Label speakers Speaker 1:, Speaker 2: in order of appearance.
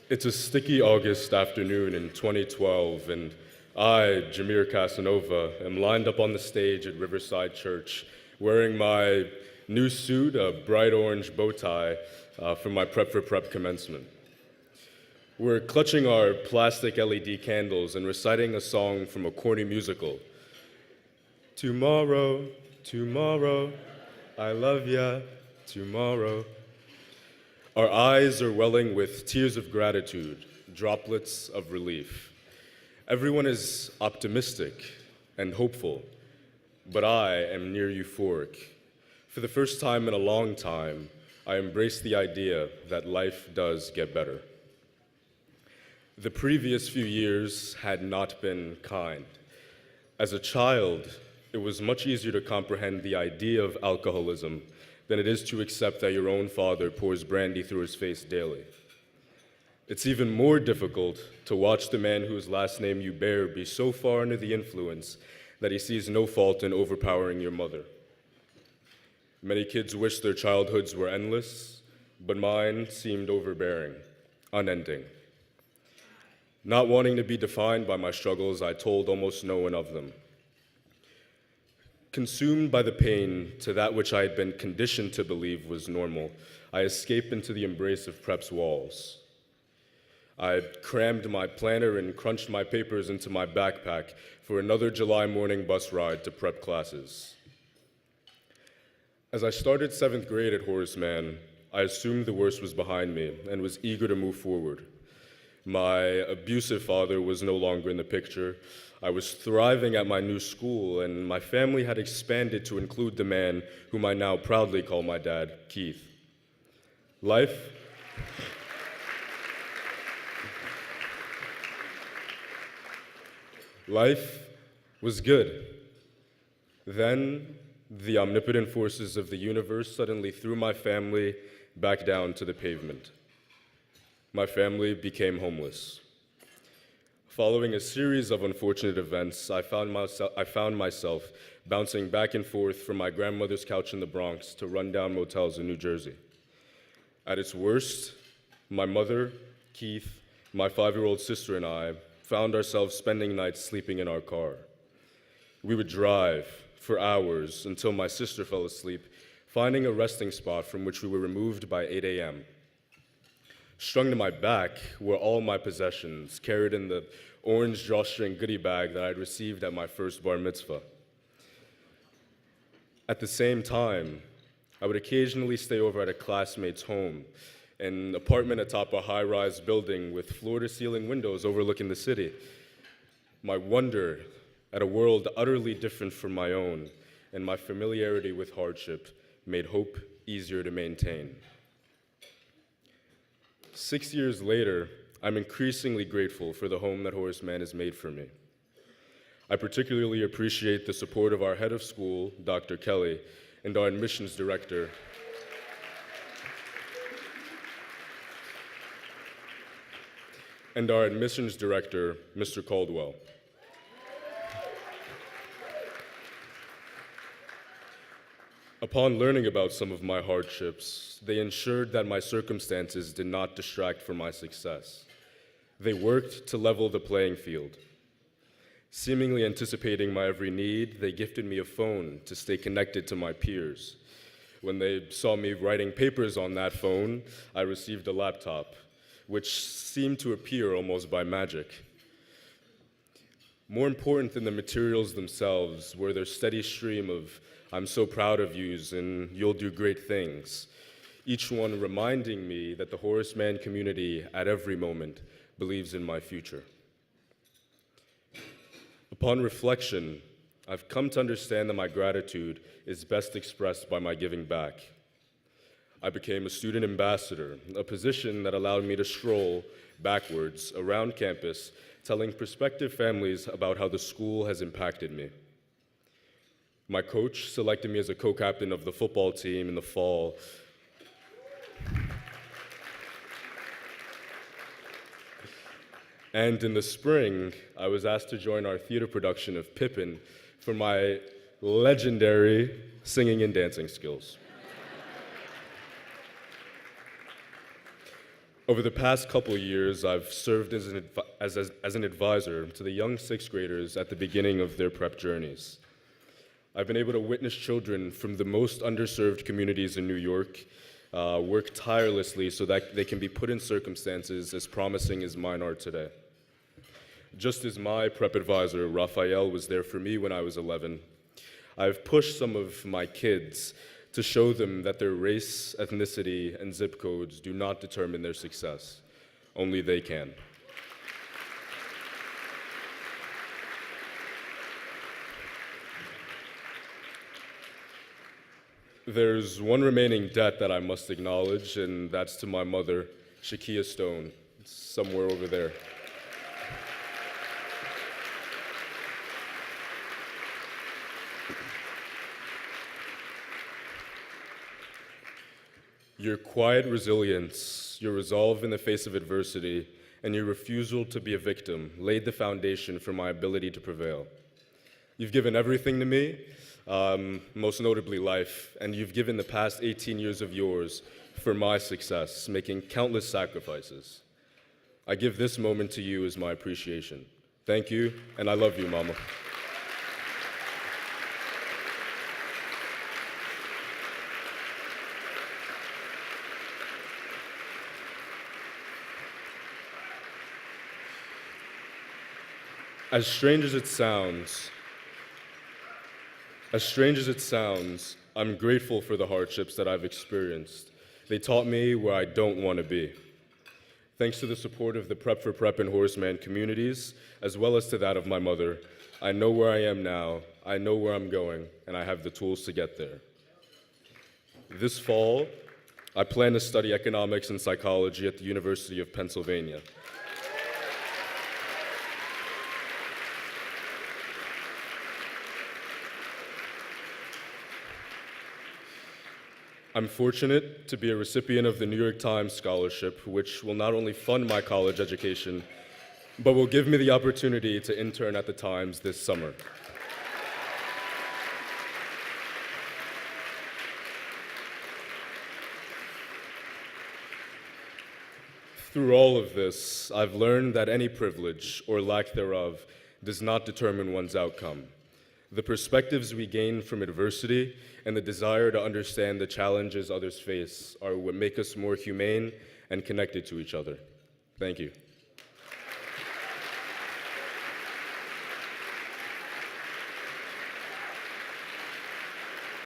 Speaker 1: It's a sticky August afternoon in 2012, and I, Jahmire Cassanova, am lined up on the stage at Riverside Church wearing my new suit, a bright orange bow tie, for my Prep for Prep commencement. We're clutching our plastic LED candles and reciting a song from a corny musical. Tomorrow, tomorrow, I love ya, tomorrow. Our eyes are welling with tears of gratitude, droplets of relief. Everyone is optimistic and hopeful, but I am near euphoric. For the first time in a long time, I embrace the idea that life does get better. The previous few years had not been kind. As a child, it was much easier to comprehend the idea of alcoholism than it is to accept that your own father pours brandy through his face daily. It's even more difficult to watch the man whose last name you bear be so far under the influence that he sees no fault in overpowering your mother. Many kids wish their childhoods were endless, but mine seemed overbearing, unending. Not wanting to be defined by my struggles, I told almost no one of them. Consumed by the pain to that which I had been conditioned to believe was normal, I escaped into the embrace of Prep's walls. I crammed my planner and crunched my papers into my backpack for another July morning bus ride to Prep classes. As I started 7th grade at Horace Mann, I assumed the worst was behind me and was eager to move forward. My abusive father was no longer in the picture. I was thriving at my new school, and my family had expanded to include the man whom I now proudly call my dad, Keith. Life was good. Then, the omnipotent forces of the universe suddenly threw my family back down to the pavement. My family became homeless. Following a series of unfortunate events, I found myself bouncing back and forth from my grandmother's couch in the Bronx to rundown motels in New Jersey. At its worst, my mother, Keith, my 5-year-old sister, and I found ourselves spending nights sleeping in our car. We would drive for hours until my sister fell asleep, finding a resting spot from which we were removed by 8 a.m. Strung to my back were all my possessions, carried in the orange drawstring goodie bag that I had received at my first bar mitzvah. At the same time, I would occasionally stay over at a classmate's home, an apartment atop a high-rise building with floor-to-ceiling windows overlooking the city. My wonder at a world utterly different from my own and my familiarity with hardship made hope easier to maintain. 6 years later, I'm increasingly grateful for the home that Horace Mann has made for me. I particularly appreciate the support of our head of school, Dr. Kelly, and our admissions director, Mr. Caldwell. Upon learning about some of my hardships, they ensured that my circumstances did not distract from my success. They worked to level the playing field. Seemingly anticipating my every need, they gifted me a phone to stay connected to my peers. When they saw me writing papers on that phone, I received a laptop, which seemed to appear almost by magic. More important than the materials themselves were their steady stream of "I'm so proud of yous" and "you'll do great things," each one reminding me that the Horace Mann community at every moment believes in my future. Upon reflection, I've come to understand that my gratitude is best expressed by my giving back. I became a student ambassador, a position that allowed me to stroll backwards around campus, telling prospective families about how the school has impacted me. My coach selected me as a co-captain of the football team in the fall. And in the spring, I was asked to join our theater production of Pippin for my legendary singing and dancing skills. Over the past couple of years, I've served as an advisor to the young sixth graders at the beginning of their prep journeys. I've been able to witness children from the most underserved communities in New York work tirelessly so that they can be put in circumstances as promising as mine are today. Just as my prep advisor, Raphael, was there for me when I was 11, I've pushed some of my kids to show them that their race, ethnicity, and zip codes do not determine their success. Only they can. There's one remaining debt that I must acknowledge, and that's to my mother, Shakia Stone, somewhere over there. Your quiet resilience, your resolve in the face of adversity, and your refusal to be a victim laid the foundation for my ability to prevail. You've given everything to me, most notably life, and you've given the past 18 years of yours for my success, making countless sacrifices. I give this moment to you as my appreciation. Thank you, and I love you, Mama. As strange as it sounds, I'm grateful for the hardships that I've experienced. They taught me where I don't want to be. Thanks to the support of the Prep for Prep and Horace Mann communities, as well as to that of my mother, I know where I am now, I know where I'm going, and I have the tools to get there. This fall, I plan to study economics and psychology at the University of Pennsylvania. I'm fortunate to be a recipient of the New York Times Scholarship, which will not only fund my college education, but will give me the opportunity to intern at the Times this summer. Through all of this, I've learned that any privilege, or lack thereof, does not determine one's outcome. The perspectives we gain from adversity and the desire to understand the challenges others face are what make us more humane and connected to each other. Thank you.